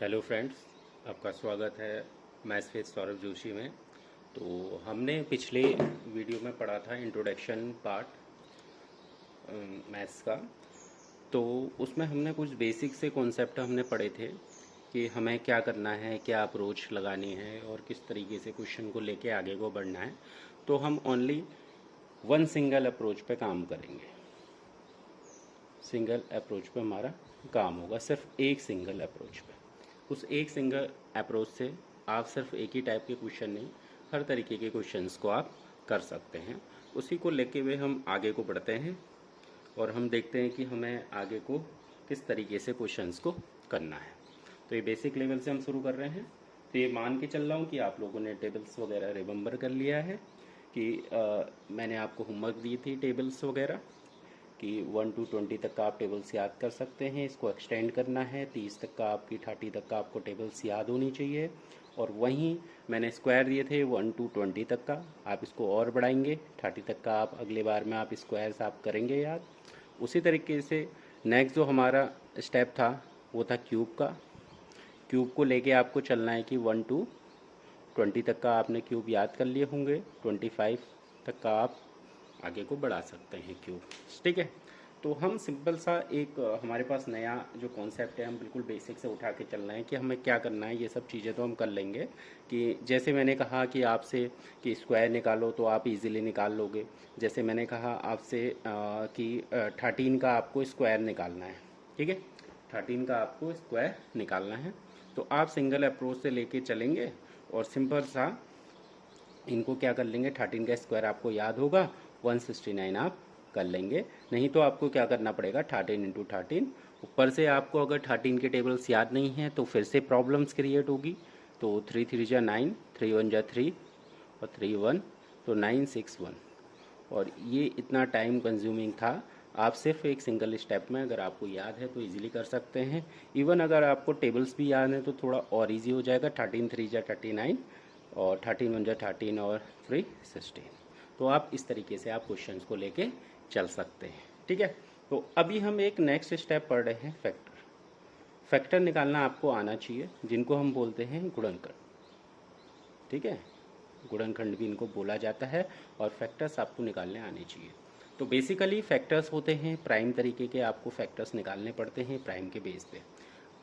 Hello friends, आपका स्वागत है मैथ्स विद सौरभ जोशी में। तो हमने पिछले वीडियो में पढ़ा था इंट्रोडक्शन पार्ट मैथ्स का। तो उसमें हमने कुछ बेसिक से कॉन्सेप्ट हमने पढ़े थे कि हमें क्या करना है, क्या अप्रोच लगानी है और किस तरीके से क्वेश्चन को लेके आगे को बढ़ना है। तो हम ओनली वन सिंगल अप्रोच पे काम करेंगे। सिंगल अप्रोच पे हमारा काम होगा, सिर्फ एक सिंगल अप्रोच पे। उस एक सिंगल अप्रोच से आप सिर्फ एक ही टाइप के क्वेश्चन नहीं, हर तरीके के क्वेश्चंस को आप कर सकते हैं। उसी को लेके हुए हम आगे को बढ़ते हैं और हम देखते हैं कि हमें आगे को किस तरीके से क्वेश्चंस को करना है। तो ये बेसिक लेवल से हम शुरू कर रहे हैं। तो ये मान के चल रहा हूँ कि आप लोगों ने टेबल्स वगैरह रिमेंबर कर लिया है कि मैंने आपको होमवर्क दी थी टेबल्स वगैरह कि 1 to 20 तक का आप टेबल्स याद कर सकते हैं। इसको एक्सटेंड करना है 30 तक का, आपकी 30 तक का आपको टेबल्स याद होनी चाहिए। और वहीं मैंने स्क्वायर दिए थे 1 to 20 तक का, आप इसको और बढ़ाएंगे 30 तक का, आप अगले बार में आप स्क्वायर्स आप करेंगे याद। उसी तरीके से नेक्स्ट जो हमारा स्टेप था वो था क्यूब का। क्यूब को लेके आपको चलना है कि 1 to 20 तक का आपने क्यूब याद कर लिए होंगे, 25 तक का आप आगे को बढ़ा सकते हैं क्यूब। ठीक है। तो हम सिंपल सा एक हमारे पास नया जो कॉन्सेप्ट है, हम बिल्कुल बेसिक से उठा के चल रहे हैं कि हमें क्या करना है। ये सब चीज़ें तो हम कर लेंगे कि जैसे मैंने कहा कि आपसे कि स्क्वायर निकालो तो आप इजीली निकाल लोगे। जैसे मैंने कहा आपसे कि 13 का आपको स्क्वायर निकालना है। ठीक है, 13 का आपको स्क्वायर निकालना है। तो आप सिंगल अप्रोच से लेके चलेंगे और सिंपल सा इनको क्या कर लेंगे, 13 का स्क्वायर आपको याद होगा 169 आप कर लेंगे। नहीं तो आपको क्या करना पड़ेगा, 13 इंटू 13। ऊपर से आपको अगर 13 के टेबल्स याद नहीं है तो फिर से प्रॉब्लम्स क्रिएट होगी। तो 3 3 जा 9, 3 1 जा 3 और 3 1, तो 9 6 1। और ये इतना टाइम कंज्यूमिंग था। आप सिर्फ एक सिंगल स्टेप में अगर आपको याद है तो इजीली कर सकते हैं। इवन अगर आपको टेबल्स भी याद हैं तो थोड़ा और इजी हो जाएगा। 13 3 जा 39 और 13 1 जा 13 और 3 16। तो आप इस तरीके से आप क्वेश्चंस को लेके चल सकते हैं। ठीक है। तो अभी हम एक नेक्स्ट स्टेप पढ़ रहे हैं, फैक्टर। फैक्टर निकालना आपको आना चाहिए, जिनको हम बोलते हैं गुणनखंड। ठीक है, गुणनखंड भी इनको बोला जाता है। और फैक्टर्स आपको निकालने आने चाहिए। तो बेसिकली फैक्टर्स होते हैं प्राइम तरीके के, आपको फैक्टर्स निकालने पड़ते हैं प्राइम के बेस पे।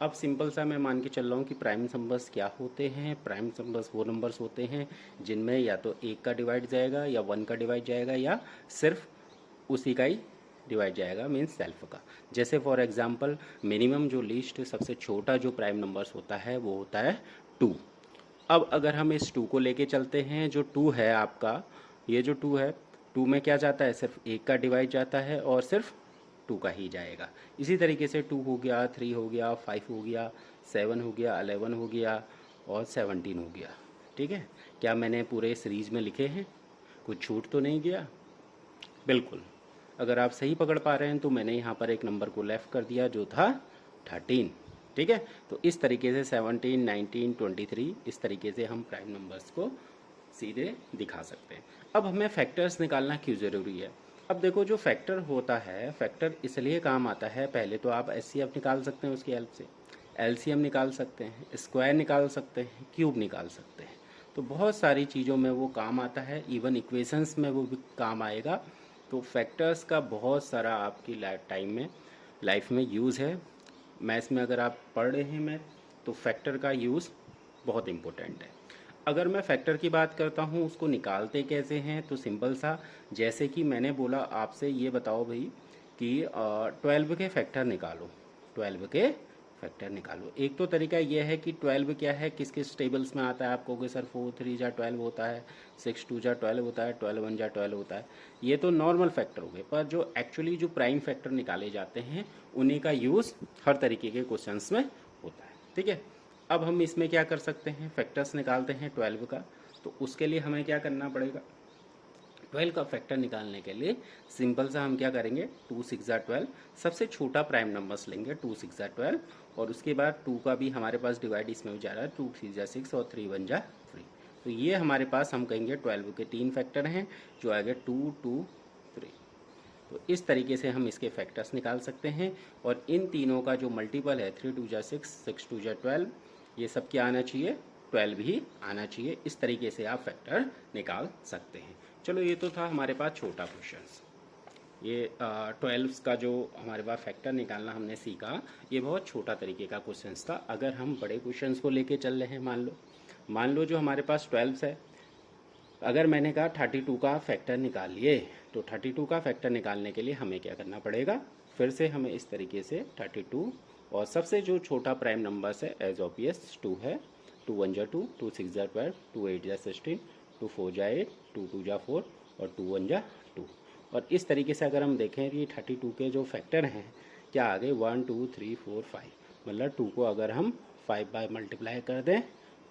अब सिंपल सा मैं मान के चल रहा हूँ कि प्राइम नंबर्स क्या होते हैं। प्राइम नंबर्स वो नंबर्स होते हैं जिनमें या तो एक का डिवाइड जाएगा या वन का डिवाइड जाएगा या सिर्फ उसी का ही डिवाइड जाएगा, मीन्स सेल्फ का। जैसे फॉर एग्जांपल मिनिमम जो लीस्ट सबसे छोटा जो प्राइम नंबर्स होता है वो होता है 2। अब अगर हम इस 2 को लेके चलते हैं, जो 2 है आपका, ये जो 2 है, 2 में क्या जाता है, सिर्फ एक का डिवाइड जाता है और सिर्फ 2 का ही जाएगा। इसी तरीके से 2 हो गया, 3 हो गया, 5 हो गया, 7 हो गया, 11 हो गया और 17 हो गया। ठीक है, क्या मैंने पूरे सीरीज में लिखे हैं, कुछ छूट तो नहीं गया? बिल्कुल। अगर आप सही पकड़ पा रहे हैं तो मैंने यहाँ पर एक नंबर को लेफ़्ट कर दिया जो था 13। ठीक है। तो इस तरीके से 17 19 23 इस तरीके से हम प्राइम नंबर्स को सीधे दिखा सकते हैं। अब हमें फैक्टर्स निकालना क्यों ज़रूरी है? अब देखो, जो फैक्टर होता है, फैक्टर इसलिए काम आता है, पहले तो आप एचसीएफ निकाल सकते हैं उसकी हेल्प से, एलसीएम निकाल सकते हैं, स्क्वायर निकाल सकते हैं, क्यूब निकाल सकते हैं। तो बहुत सारी चीज़ों में वो काम आता है, इवन इक्वेशंस में वो भी काम आएगा। तो फैक्टर्स का बहुत सारा आपकी लाइफ में यूज़ है। मैथ्स में अगर आप पढ़ रहे हैं मैथ, तो फैक्टर का यूज़ बहुत इम्पोर्टेंट है। अगर मैं फैक्टर की बात करता हूँ, उसको निकालते कैसे हैं, तो सिंपल सा, जैसे कि मैंने बोला आपसे, ये बताओ भाई कि 12 के फैक्टर निकालो। 12 के फैक्टर निकालो। एक तो तरीका ये है कि 12 क्या है, किस किस टेबल्स में आता है। आप कहोगे सर 4 3 जा 12 होता है, 6 2 जा 12 होता है, 12 1 जा 12 होता है। ये तो नॉर्मल फैक्टर हो गए, पर जो एक्चुअली जो प्राइम फैक्टर निकाले जाते हैं उन्हीं का यूज़ हर तरीके के क्वेश्चंस में होता है। ठीक है। अब हम इसमें क्या कर सकते हैं, फैक्टर्स निकालते हैं 12 का। तो उसके लिए हमें क्या करना पड़ेगा, 12 का फैक्टर निकालने के लिए सिंपल सा हम क्या करेंगे, 2 6 जा 12, सबसे छोटा प्राइम नंबर्स लेंगे 2 6 जा 12। और उसके बाद 2 का भी हमारे पास डिवाइड इसमें भी जा रहा है, 2 3 जा 6 और 3 1 जा 3। तो ये हमारे पास हम कहेंगे 12 के 3 फैक्टर हैं, जो आएंगे 2 2 3। तो इस तरीके से हम इसके फैक्टर्स निकाल सकते हैं। और इन तीनों का जो मल्टीपल है 3 2 जा 6, 6 2 जा 12, ये सब क्या आना चाहिए, 12 ही आना चाहिए। इस तरीके से आप फैक्टर निकाल सकते हैं। चलो ये तो था हमारे पास छोटा क्वेश्चन। ये 12 का जो हमारे पास फैक्टर निकालना हमने सीखा, ये बहुत छोटा तरीके का क्वेश्चन था। अगर हम बड़े क्वेश्चंस को लेके चल रहे हैं, मान लो जो हमारे पास 12 है, अगर मैंने कहा 32 का फैक्टर निकाल लिए, तो 32 का फैक्टर निकालने के लिए हमें क्या करना पड़ेगा, फिर से हमें इस तरीके से 32 और सबसे जो छोटा प्राइम नंबर्स है एज ऑब्वियस 2 है, 2 1 जा 2, 2 6 जा 12, 2 8 जा 16, 2 4 जा 8, 2 2 जा 4 और 2 1 जा 2। और इस तरीके से अगर हम देखें कि 32 के जो फैक्टर हैं क्या आ गए 1 2 3 4 5, मतलब 2 को अगर हम 5 बाय मल्टीप्लाई कर दें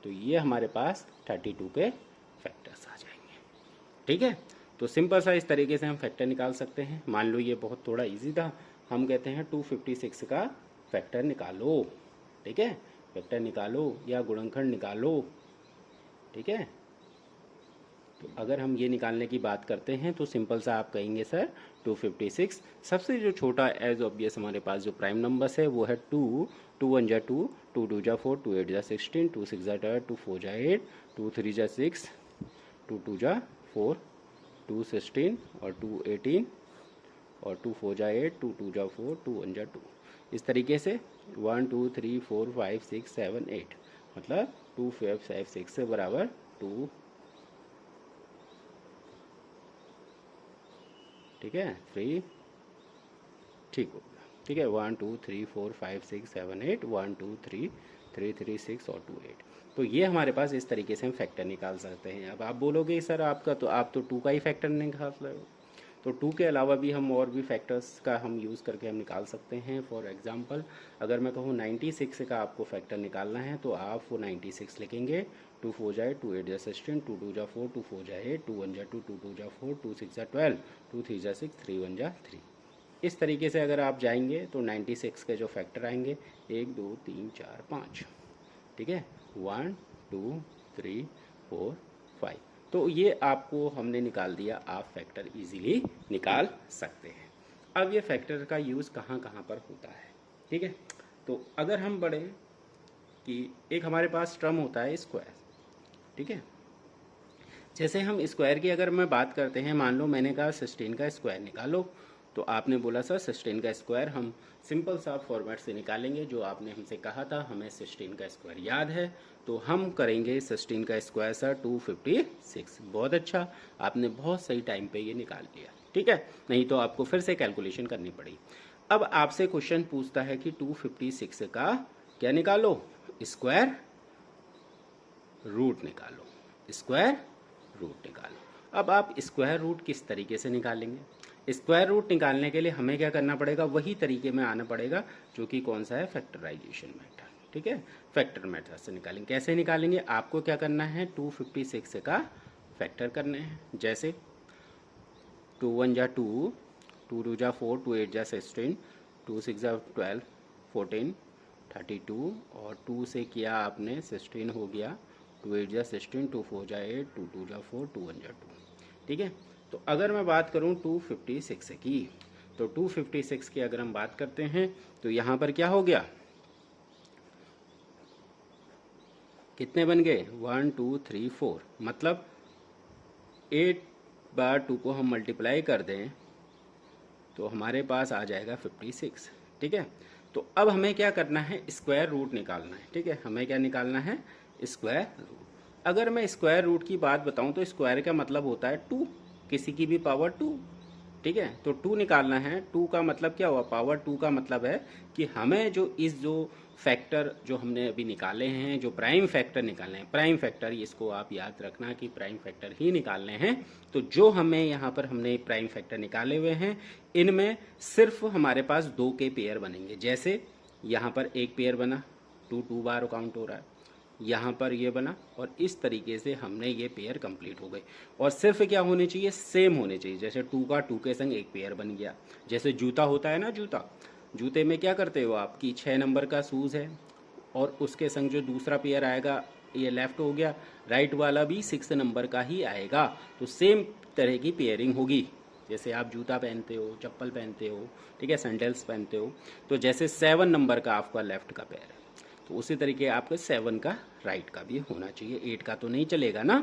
तो ये हमारे पास 32 के फैक्टर्स आ जाएंगे। ठीक है, तो सिंपल सा इस तरीके से हम फैक्टर निकाल सकते हैं। मान लो ये बहुत थोड़ा इजी था, हम कहते हैं 256 का फैक्टर निकालो। ठीक है, फैक्टर निकालो या गुणनखंड निकालो। ठीक है, तो अगर हम ये निकालने की बात करते हैं तो सिंपल सा आप कहेंगे सर 256, सबसे जो छोटा एज ऑब्वियस हमारे पास जो प्राइम नंबर्स है वो है 2, 2 1 जा 2, 2 2 जा 4, 2 8 जा 16, 2 6 जा 12, 2 4 जा 8, 2 3 जा 6, 2 2 जा 4, 2 16 और 2 18 और 2 4 जा 8, 2 2 जा 4, 2 1 जा 2। इस तरीके से 1 2 3 4 5 6 7 8, मतलब 2 5 6 से बराबर 2। ठीक है, 3, ठीक हो गया। ठीक है, 1 2 3 4 5 6 7 8, 1 2 3 3 3 6 और 2 8। तो ये हमारे पास इस तरीके से हम फैक्टर निकाल सकते हैं। अब आप बोलोगे सर आपका तो आप तो 2 का ही फैक्टर निकाल रहे हो, तो 2 के अलावा भी हम और भी फैक्टर्स का हम यूज़ करके हम निकाल सकते हैं। फॉर एग्जांपल अगर मैं कहूँ 96 का आपको फैक्टर निकालना है तो आप वो 96 लिखेंगे, 2 4 जा 8, 2 8 जा 16, 2 2 जा 4, 2 4 जा 8, 2 1 जा 2, 2 2 जा 4, 2 6 जा 12, 2 3 जा 6, 3 1 जा 3। इस तरीके से अगर आप जाएंगे तो 96 के जो फैक्टर आएंगे 1 2 3 4 5। ठीक है, 1 2 3 4 5। तो ये आपको हमने निकाल दिया, आप फैक्टर इजीली निकाल सकते हैं। अब ये फैक्टर का यूज़ कहाँ कहाँ पर होता है। ठीक है, तो अगर हम बढ़े कि एक हमारे पास टर्म होता है स्क्वायर। ठीक है, जैसे हम स्क्वायर की अगर मैं बात करते हैं, मान लो मैंने कहा 16 का स्क्वायर निकालो, तो आपने बोला सर 16 का स्क्वायर हम सिंपल सा फॉर्मेट से निकालेंगे, जो आपने हमसे कहा था हमें 16 का स्क्वायर याद है, तो हम करेंगे 16 का स्क्वायर सर 256। बहुत अच्छा, आपने बहुत सही टाइम पे ये निकाल लिया। ठीक है, नहीं तो आपको फिर से कैलकुलेशन करनी पड़ी। अब आपसे क्वेश्चन पूछता है कि 256 का क्या निकालो, स्क्वायर रूट निकालो, स्क्वायर रूट निकालो। अब आप स्क्वायर रूट किस तरीके से निकालेंगे, स्क्वायर रूट निकालने के लिए हमें क्या करना पड़ेगा, वही तरीके में आना पड़ेगा जो कि कौन सा है, फैक्टराइजेशन मेथड। ठीक है, फैक्टर मेथड से निकालेंगे। कैसे निकालेंगे, आपको क्या करना है 256 का फैक्टर करने हैं। जैसे 2 1 जा 2, 2 2 जा 4, 2 8 जा 16, 2 6 जा 12, 14, 32 और 2 से किया आपने 16 हो गया, 2 8 जा 16, 2 4 जा 8, 2 2 जा 4, 2 1 जा 2। ठीक है, तो अगर मैं बात करूं 256 की, तो 256 की अगर हम बात करते हैं तो यहाँ पर क्या हो गया, कितने बन गए 1 2 3 4, मतलब 8 बार 2 को हम मल्टीप्लाई कर दें तो हमारे पास आ जाएगा 56। ठीक है, तो अब हमें क्या करना है, स्क्वायर रूट निकालना है। ठीक है, हमें क्या निकालना है, स्क्वायर रूट। अगर मैं स्क्वायर रूट की बात बताऊं तो स्क्वायर का मतलब होता है 2, किसी की भी पावर 2। ठीक है, तो 2 निकालना है। 2 का मतलब क्या हुआ, पावर 2 का मतलब है कि हमें जो फैक्टर जो हमने अभी निकाले हैं, जो प्राइम फैक्टर निकालने हैं, प्राइम फैक्टर इसको आप याद रखना कि प्राइम फैक्टर ही निकालने हैं। तो जो हमें यहाँ पर हमने प्राइम फैक्टर निकाले हुए हैं, इनमें सिर्फ हमारे पास 2 के पेयर बनेंगे। जैसे यहाँ पर एक पेयर बना, 2 बार काउंट हो रहा है, यहाँ पर ये बना, और इस तरीके से हमने ये पेयर कंप्लीट हो गए। और सिर्फ क्या होने चाहिए, सेम होने चाहिए। जैसे 2 का 2 के संग एक पेयर बन गया। जैसे जूता होता है ना, जूते में क्या करते हो आप कि 6 नंबर का शूज़ है और उसके संग जो दूसरा पेयर आएगा, ये लेफ्ट हो गया, राइट वाला भी 6 नंबर का ही आएगा। तो सेम तरह की पेयरिंग होगी। जैसे आप जूता पहनते हो, चप्पल पहनते हो, ठीक है, सैंडल्स पहनते हो, तो जैसे 7 नंबर का आपका लेफ्ट का पैर है, तो उसी तरीके आपके 7 का राइट का भी होना चाहिए, 8 का तो नहीं चलेगा ना,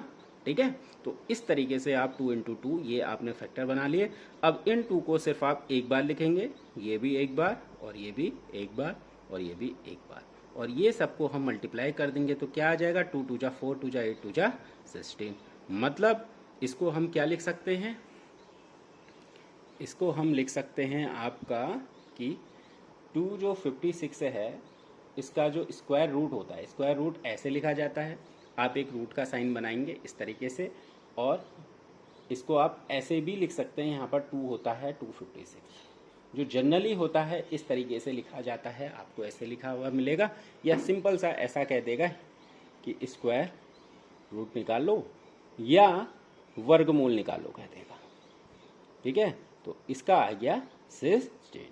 ठीक है। तो इस तरीके से आप 2 इंटू 2 ये आपने फैक्टर बना लिए। अब इन 2 को सिर्फ आप एक बार लिखेंगे, ये भी एक बार और ये भी एक बार और ये भी एक बार, और ये सबको हम मल्टीप्लाई कर देंगे तो क्या आ जाएगा, 2 2 जा 4, 2 जा 8, 2 जा 16। मतलब इसको हम क्या लिख सकते हैं, इसको हम लिख सकते हैं आपका कि 2 जो 56 है इसका जो स्क्वायर रूट होता है, स्क्वायर रूट ऐसे लिखा जाता है, आप एक रूट का साइन बनाएंगे इस तरीके से, और इसको आप ऐसे भी लिख सकते हैं, यहाँ पर 2 होता है 256, जो जनरली होता है इस तरीके से लिखा जाता है, आपको ऐसे लिखा हुआ मिलेगा, या सिंपल सा ऐसा कह देगा कि स्क्वायर रूट निकाल लो या वर्गमूल निकालो कह देगा, ठीक है। तो इसका आ गया 16।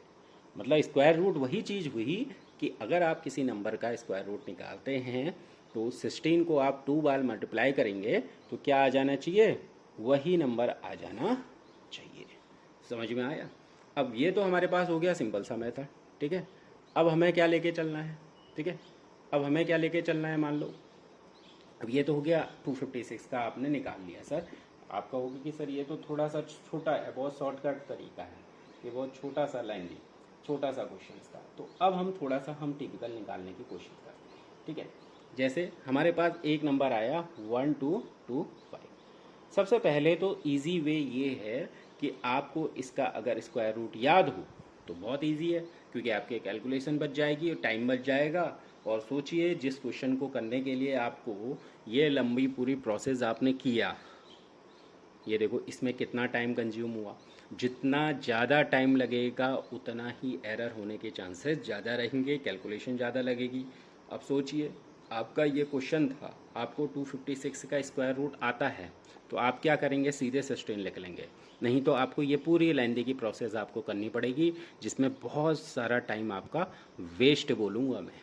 मतलब स्क्वायर रूट वही चीज़ हुई कि अगर आप किसी नंबर का स्क्वायर रूट निकालते हैं तो 16 को आप 2 बार मल्टीप्लाई करेंगे तो क्या आ जाना चाहिए, वही नंबर आ जाना चाहिए। समझ में आया। अब ये तो हमारे पास हो गया सिंपल सा मेथड, ठीक है। अब हमें क्या लेके चलना है, ठीक है, अब हमें क्या लेके चलना है, मान लो अब ये तो हो गया 256 का आपने निकाल लिया। सर आपका होगा कि सर ये तो थोड़ा सा छोटा है, बहुत शॉर्टकट तरीका है, ये बहुत छोटा सा लाइन छोटा सा क्वेश्चन था, तो अब हम थोड़ा सा हम टिपिकल निकालने की कोशिश करते हैं, ठीक है। जैसे हमारे पास एक नंबर आया 1225। सबसे पहले तो इजी वे ये है कि आपको इसका अगर स्क्वायर रूट याद हो तो बहुत इजी है, क्योंकि आपके कैलकुलेशन बच जाएगी और टाइम बच जाएगा। और सोचिए जिस क्वेश्चन को करने के लिए आपको ये लंबी पूरी प्रोसेस आपने किया, ये देखो इसमें कितना टाइम कंज्यूम हुआ, जितना ज़्यादा टाइम लगेगा उतना ही एरर होने के चांसेस ज़्यादा रहेंगे, कैलकुलेशन ज़्यादा लगेगी। अब सोचिए आपका ये क्वेश्चन था, आपको 256 का स्क्वायर रूट आता है, तो आप क्या करेंगे, सीधे 16 लिख लेंगे, नहीं तो आपको ये पूरी लेंदी की प्रोसेस आपको करनी पड़ेगी, जिसमें बहुत सारा टाइम आपका वेस्ट बोलूँगा मैं।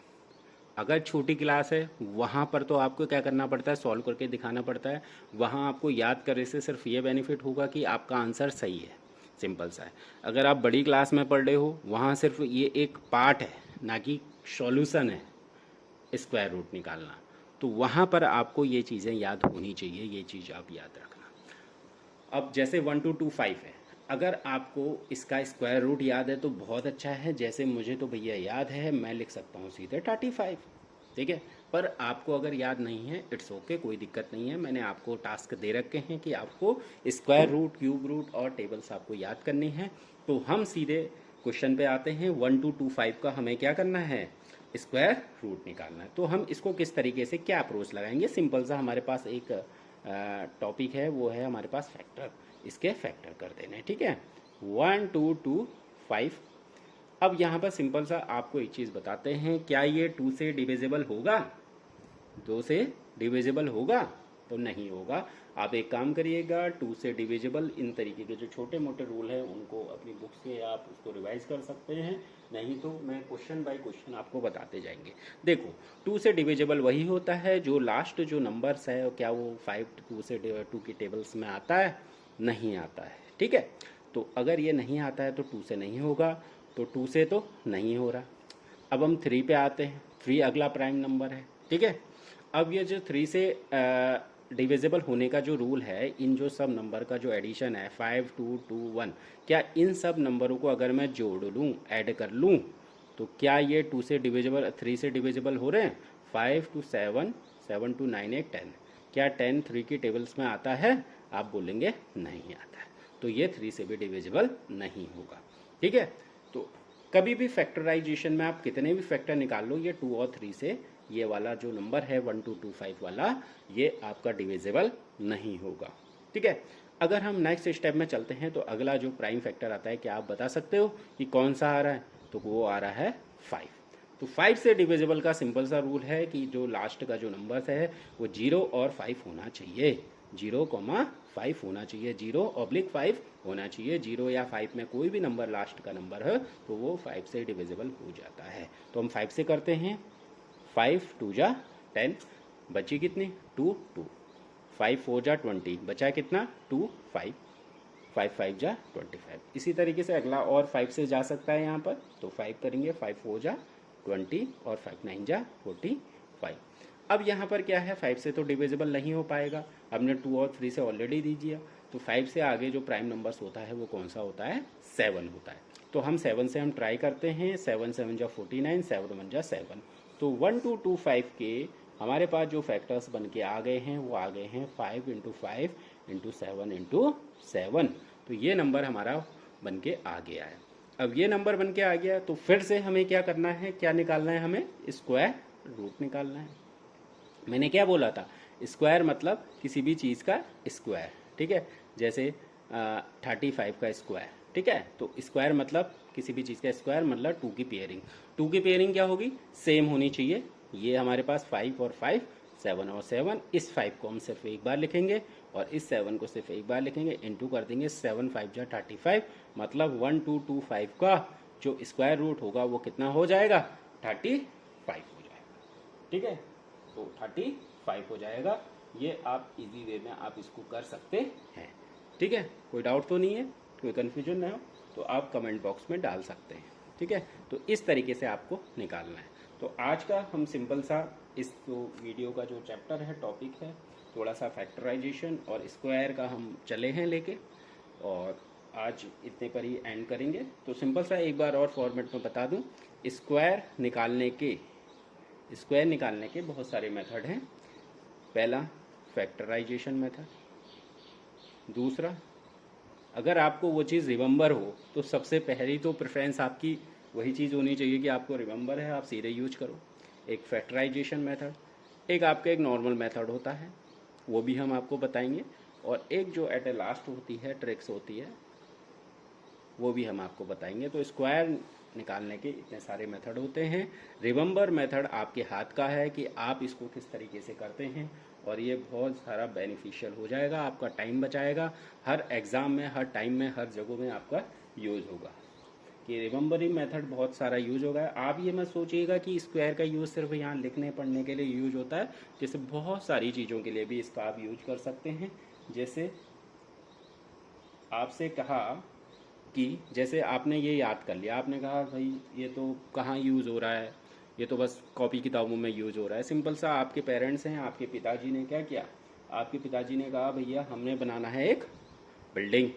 अगर छोटी क्लास है वहाँ पर तो आपको क्या करना पड़ता है, सॉल्व करके दिखाना पड़ता है, वहाँ आपको याद करने से सिर्फ ये बेनिफिट होगा कि आपका आंसर सही है, सिंपल सा है। अगर आप बड़ी क्लास में पढ़ रहे हो वहाँ सिर्फ ये एक पार्ट है ना कि सॉल्यूशन है स्क्वायर रूट निकालना, तो वहाँ पर आपको ये चीज़ें याद होनी चाहिए, ये चीज़ आप याद रखना। अब जैसे 1225 है, अगर आपको इसका स्क्वायर रूट याद है तो बहुत अच्छा है, जैसे मुझे तो भैया याद है, मैं लिख सकता हूँ सीधे 35, ठीक है। पर आपको अगर याद नहीं है इट्स ओके, कोई दिक्कत नहीं है, मैंने आपको टास्क दे रखे हैं कि आपको स्क्वायर रूट, क्यूब रूट और टेबल्स आपको याद करनी है। तो हम सीधे क्वेश्चन पे आते हैं, 1225 का हमें क्या करना है, स्क्वायर रूट निकालना है। तो हम इसको किस तरीके से क्या अप्रोच लगाएंगे, सिंपल सा हमारे पास एक टॉपिक है, वो है हमारे पास फैक्टर, इसके फैक्टर कर देने, ठीक है, 1225। अब यहाँ पर सिंपल सा आपको एक चीज़ बताते हैं, क्या ये 2 से डिविजिबल होगा, 2 से डिविजिबल होगा, तो नहीं होगा। आप एक काम करिएगा, 2 से डिविजिबल इन तरीके के जो छोटे मोटे रूल हैं उनको अपनी बुक से आप उसको रिवाइज कर सकते हैं, नहीं तो मैं क्वेश्चन बाय क्वेश्चन आपको बताते जाएंगे। देखो 2 से डिविजिबल वही होता है जो लास्ट जो नंबर्स है, क्या वो 5 2 से 2 की टेबल्स में आता है, नहीं आता है, ठीक है। तो अगर ये नहीं आता है तो 2 से नहीं होगा, तो 2 से तो नहीं हो रहा। अब हम 3 पे आते हैं, 3 अगला प्राइम नंबर है, ठीक है। अब ये जो 3 से डिविजिबल होने का जो रूल है, इन जो सब नंबर का जो एडिशन है 5 2 2 1, क्या इन सब नंबरों को अगर मैं जोड़ लूँ, ऐड कर लूँ, तो क्या ये 2 से डिविजिबल 3 से डिविजिबल हो रहे हैं, 5 to 7 7 to 9 8 10, क्या 10 3 की टेबल्स में आता है, आप बोलेंगे नहीं आता है, तो ये 3 से भी डिविजिबल नहीं होगा, ठीक है। तो कभी भी फैक्टराइजेशन में आप कितने भी फैक्टर निकाल लो, ये 2 और 3 से ये वाला जो नंबर है 1225 वाला, ये आपका डिविजिबल नहीं होगा, ठीक है। अगर हम नेक्स्ट स्टेप में चलते हैं तो अगला जो प्राइम फैक्टर आता है, क्या आप बता सकते हो कि कौन सा आ रहा है, तो वो आ रहा है 5। तो 5 से डिविजिबल का सिंपल सा रूल है कि जो लास्ट का जो नंबर है वो 0 और 5 होना चाहिए, 0,5 होना चाहिए, 0/5 होना चाहिए। 0 या 5 में कोई भी नंबर लास्ट का नंबर है तो वो 5 से डिविजिबल हो जाता है। तो हम 5 से करते हैं, 5 2 जा 10, बची कितनी 2 2, 5 4 जा 20, बचा कितना 2 5, 5 5 जा 25। इसी तरीके से अगला और 5 से जा सकता है यहाँ पर, तो 5 करेंगे, 5 4 जा 20 और 5 9 जा 45। अब यहाँ पर क्या है, 5 से तो डिविजिबल नहीं हो पाएगा, हमने 2 और 3 से ऑलरेडी दी दिया। तो 5 से आगे जो प्राइम नंबर्स होता है वो कौन सा होता है, 7 होता है। तो हम 7 से हम ट्राई करते हैं, 7 7 जा 49, 7 1 जा 7। तो 1 2 2 5 के हमारे पास जो फैक्टर्स बन के आ गए हैं वो आ गए हैं 5 इंटू 5 इंटू 7 इंटू 7। तो ये नंबर हमारा बन के आ गया है। अब ये नंबर बन के आ गया तो फिर से हमें क्या करना है, क्या निकालना है, हमें स्क्वायर रूट निकालना है। मैंने क्या बोला था, स्क्वायर मतलब किसी भी चीज़ का स्क्वायर, ठीक है। जैसे 35 का स्क्वायर, ठीक है। तो स्क्वायर मतलब किसी भी चीज़ का स्क्वायर मतलब 2 की पेयरिंग। 2 की पेयरिंग क्या होगी, सेम होनी चाहिए। ये हमारे पास 5 और 5, 7 और 7। इस 5 को हम सिर्फ एक बार लिखेंगे और इस 7 को सिर्फ एक बार लिखेंगे, इनटू कर देंगे 7 5 जा 35। मतलब 1 2 2 5 का जो स्क्वायर रूट होगा वो कितना हो जाएगा, 35 हो जाएगा, ठीक है। तो 35 हो जाएगा। ये आप इजी वे में आप इसको कर सकते हैं, ठीक है। कोई डाउट तो नहीं है, कोई कन्फ्यूजन ना हो तो आप कमेंट बॉक्स में डाल सकते हैं, ठीक है। तो इस तरीके से आपको निकालना है। तो आज का हम सिंपल सा इस जो वीडियो का जो चैप्टर है, टॉपिक है, थोड़ा सा फैक्टराइजेशन और स्क्वायर का हम चले हैं लेके, और आज इतने पर ही एंड करेंगे। तो सिंपल सा एक बार और फॉर्मेट में बता दूं, स्क्वायर निकालने के बहुत सारे मेथड हैं। पहला फैक्टराइजेशन मेथड, दूसरा अगर आपको वो चीज़ रिमेंबर हो तो सबसे पहली तो प्रेफरेंस आपकी वही चीज़ होनी चाहिए कि आपको रिमेंबर है, आप सीधे यूज करो, एक फैक्टराइजेशन मेथड। एक आपका एक नॉर्मल मेथड होता है, वो भी हम आपको बताएंगे, और एक जो एट ए लास्ट होती है, ट्रिक्स होती है, वो भी हम आपको बताएंगे। तो स्क्वायर निकालने के इतने सारे मेथड होते हैं। रिमेंबर मेथड आपके हाथ का है कि आप इसको किस तरीके से करते हैं, और ये बहुत सारा बेनिफिशियल हो जाएगा, आपका टाइम बचाएगा। हर एग्ज़ाम में, हर टाइम में, हर जगह में आपका यूज़ होगा कि रिमेंबरिंग मेथड बहुत सारा यूज होगा। आप ये मत सोचिएगा कि स्क्वायर का यूज़ सिर्फ यहाँ लिखने पढ़ने के लिए यूज होता है, जैसे बहुत सारी चीज़ों के लिए भी इसका आप यूज कर सकते हैं। जैसे आपसे कहा कि जैसे आपने ये याद कर लिया, आपने कहा भाई ये तो कहाँ यूज़ हो रहा है, ये तो बस कॉपी किताबों में यूज़ हो रहा है। सिंपल सा, आपके पेरेंट्स हैं, आपके पिताजी ने क्या किया, आपके पिताजी ने कहा भैया हमने बनाना है एक बिल्डिंग।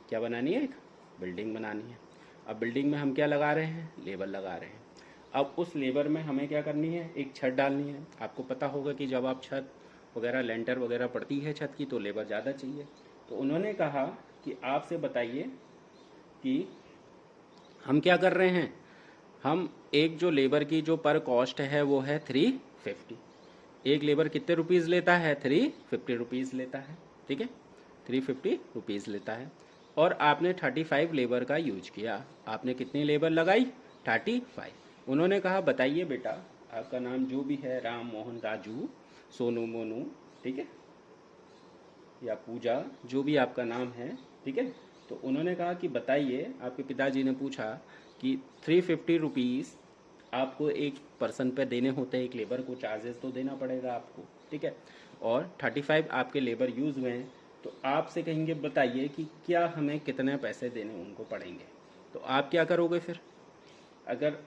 क्या बनानी है, एक बिल्डिंग बनानी है। अब बिल्डिंग में हम क्या लगा रहे हैं, लेबर लगा रहे हैं। अब उस लेबर में हमें क्या करनी है, एक छत डालनी है। आपको पता होगा कि जब आप छत वगैरह, लेंटर वगैरह पड़ती है छत की, तो लेबर ज़्यादा चाहिए। तो उन्होंने कहा कि आपसे बताइए कि हम क्या कर रहे हैं, हम एक जो लेबर की जो पर कॉस्ट है वो है 350। एक लेबर कितने रुपीज़ लेता है, 350 रुपीज़ लेता है, ठीक है, 350 रुपीज़ लेता है। और आपने 35 लेबर का यूज किया, आपने कितनी लेबर लगाई, 35। उन्होंने कहा बताइए बेटा, आपका नाम जो भी है, राम मोहन राजू सोनू मोनू, ठीक है, या पूजा, जो भी आपका नाम है, ठीक है। तो उन्होंने कहा कि बताइए, आपके पिताजी ने पूछा कि 350 रुपीज़ आपको एक पर्सन पे देने होते हैं, एक लेबर को चार्जेस तो देना पड़ेगा आपको, ठीक है, और 35 आपके लेबर यूज़ हुए हैं। तो आपसे कहेंगे बताइए कि क्या हमें कितने पैसे देने उनको पड़ेंगे। तो आप क्या करोगे फिर, अगर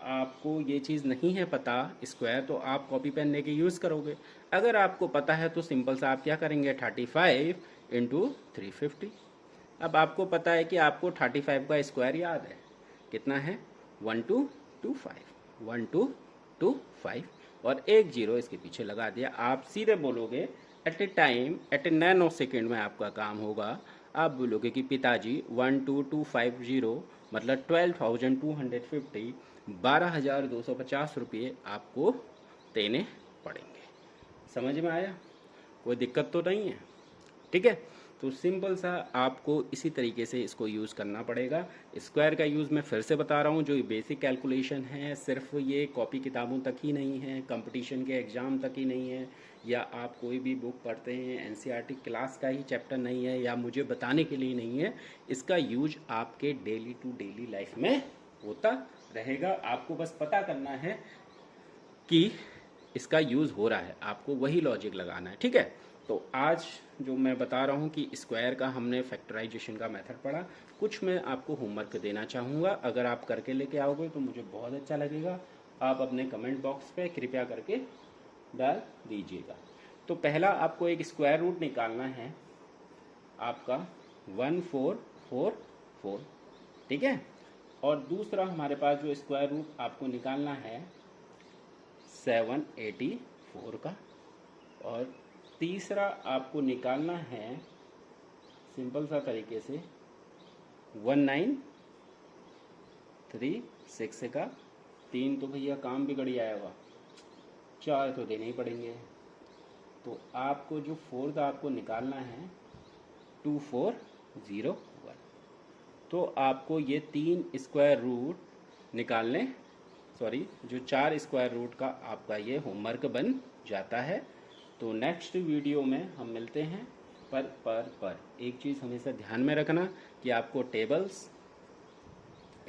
आपको ये चीज़ नहीं है पता स्क्वायर, तो आप कॉपी पेन लेके यूज़ करोगे। अगर आपको पता है तो सिंपल सा आप क्या करेंगे, 35 इंटू 350। अब आपको पता है कि आपको 35 का स्क्वायर याद है, कितना है, 1225, 1225, और एक जीरो इसके पीछे लगा दिया। आप सीधे बोलोगे at a time, at a nanosecond में आपका काम होगा। आप बोलोगे कि पिताजी 12250 मतलब 12,250, 12,250 रुपये आपको देने पड़ेंगे। समझ में आया, कोई दिक्कत तो नहीं है, ठीक है। तो सिंपल सा आपको इसी तरीके से इसको यूज़ करना पड़ेगा। स्क्वायर का यूज़ मैं फिर से बता रहा हूँ, जो बेसिक कैलकुलेशन है, सिर्फ ये कॉपी किताबों तक ही नहीं है, कंपटीशन के एग्ज़ाम तक ही नहीं है, या आप कोई भी बुक पढ़ते हैं एनसीईआरटी क्लास का ही चैप्टर नहीं है, या मुझे बताने के लिए नहीं है। इसका यूज आपके डेली टू डेली लाइफ में होता रहेगा। आपको बस पता करना है कि इसका यूज़ हो रहा है, आपको वही लॉजिक लगाना है, ठीक है। तो आज जो मैं बता रहा हूँ कि स्क्वायर का हमने फैक्टराइजेशन का मेथड पढ़ा, कुछ मैं आपको होमवर्क देना चाहूँगा। अगर आप करके लेके आओगे तो मुझे बहुत अच्छा लगेगा। आप अपने कमेंट बॉक्स पे कृपया करके डाल दीजिएगा। तो पहला आपको एक स्क्वायर रूट निकालना है आपका 1444, ठीक है। और दूसरा हमारे पास जो स्क्वायर रूट आपको निकालना है 784 का। और तीसरा आपको निकालना है सिंपल सा तरीके से 1936 का। 3 तो भैया काम बिगड़ जाएगा, 4 तो देने ही पड़ेंगे। तो आपको जो फोर्थ आपको निकालना है 2401। तो आपको ये 3 स्क्वायर रूट निकालने, सॉरी जो 4 स्क्वायर रूट का आपका ये होमवर्क बन जाता है। तो नेक्स्ट वीडियो में हम मिलते हैं। पर एक चीज़ हमेशा ध्यान में रखना कि आपको टेबल्स,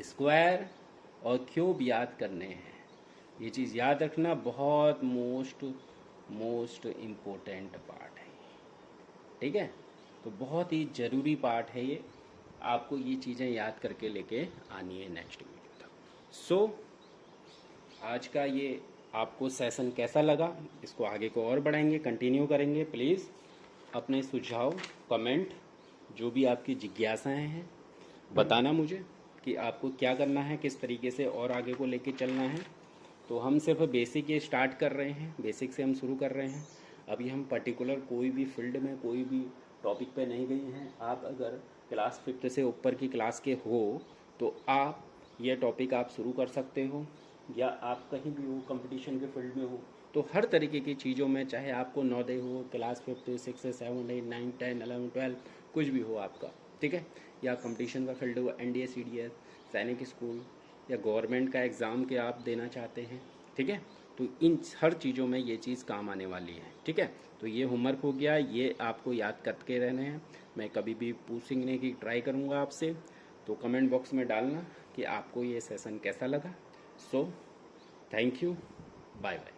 स्क्वायर और क्यूब याद करने हैं। ये चीज़ याद रखना, बहुत मोस्ट इम्पोर्टेंट पार्ट है, ठीक है। तो बहुत ही ज़रूरी पार्ट है ये, आपको ये चीज़ें याद करके लेके आनी है नेक्स्ट वीडियो तक। आज का ये आपको सेशन कैसा लगा, इसको आगे को और बढ़ाएंगे, कंटिन्यू करेंगे। प्लीज़ अपने सुझाव, कमेंट, जो भी आपकी जिज्ञासाएं हैं बताना मुझे कि आपको क्या करना है, किस तरीके से और आगे को लेके चलना है। तो हम सिर्फ बेसिक ये स्टार्ट कर रहे हैं, बेसिक से हम शुरू कर रहे हैं। अभी हम पर्टिकुलर कोई भी फील्ड में, कोई भी टॉपिक पे नहीं गए हैं। आप अगर क्लास 5th से ऊपर की क्लास के हो तो आप ये टॉपिक आप शुरू कर सकते हो, या आप कहीं भी हो, कंपटीशन के फील्ड में हो, तो हर तरीके की चीज़ों में, चाहे आपको नवोदय हो, क्लास 5th 6 7 8 9 10 11 12 कुछ भी हो आपका, ठीक है, या कंपटीशन का फील्ड हो, NDA CDS, सैनिक स्कूल, या गवर्नमेंट का एग्ज़ाम के आप देना चाहते हैं, ठीक है। तो इन हर चीज़ों में ये चीज़ काम आने वाली है, ठीक है। तो ये होमवर्क हो गया, ये आपको याद करके रहने हैं। मैं कभी भी पूछने की ट्राई करूँगा आपसे, तो कमेंट बॉक्स में डालना कि आपको ये सेशन कैसा लगा। So thank you, bye bye.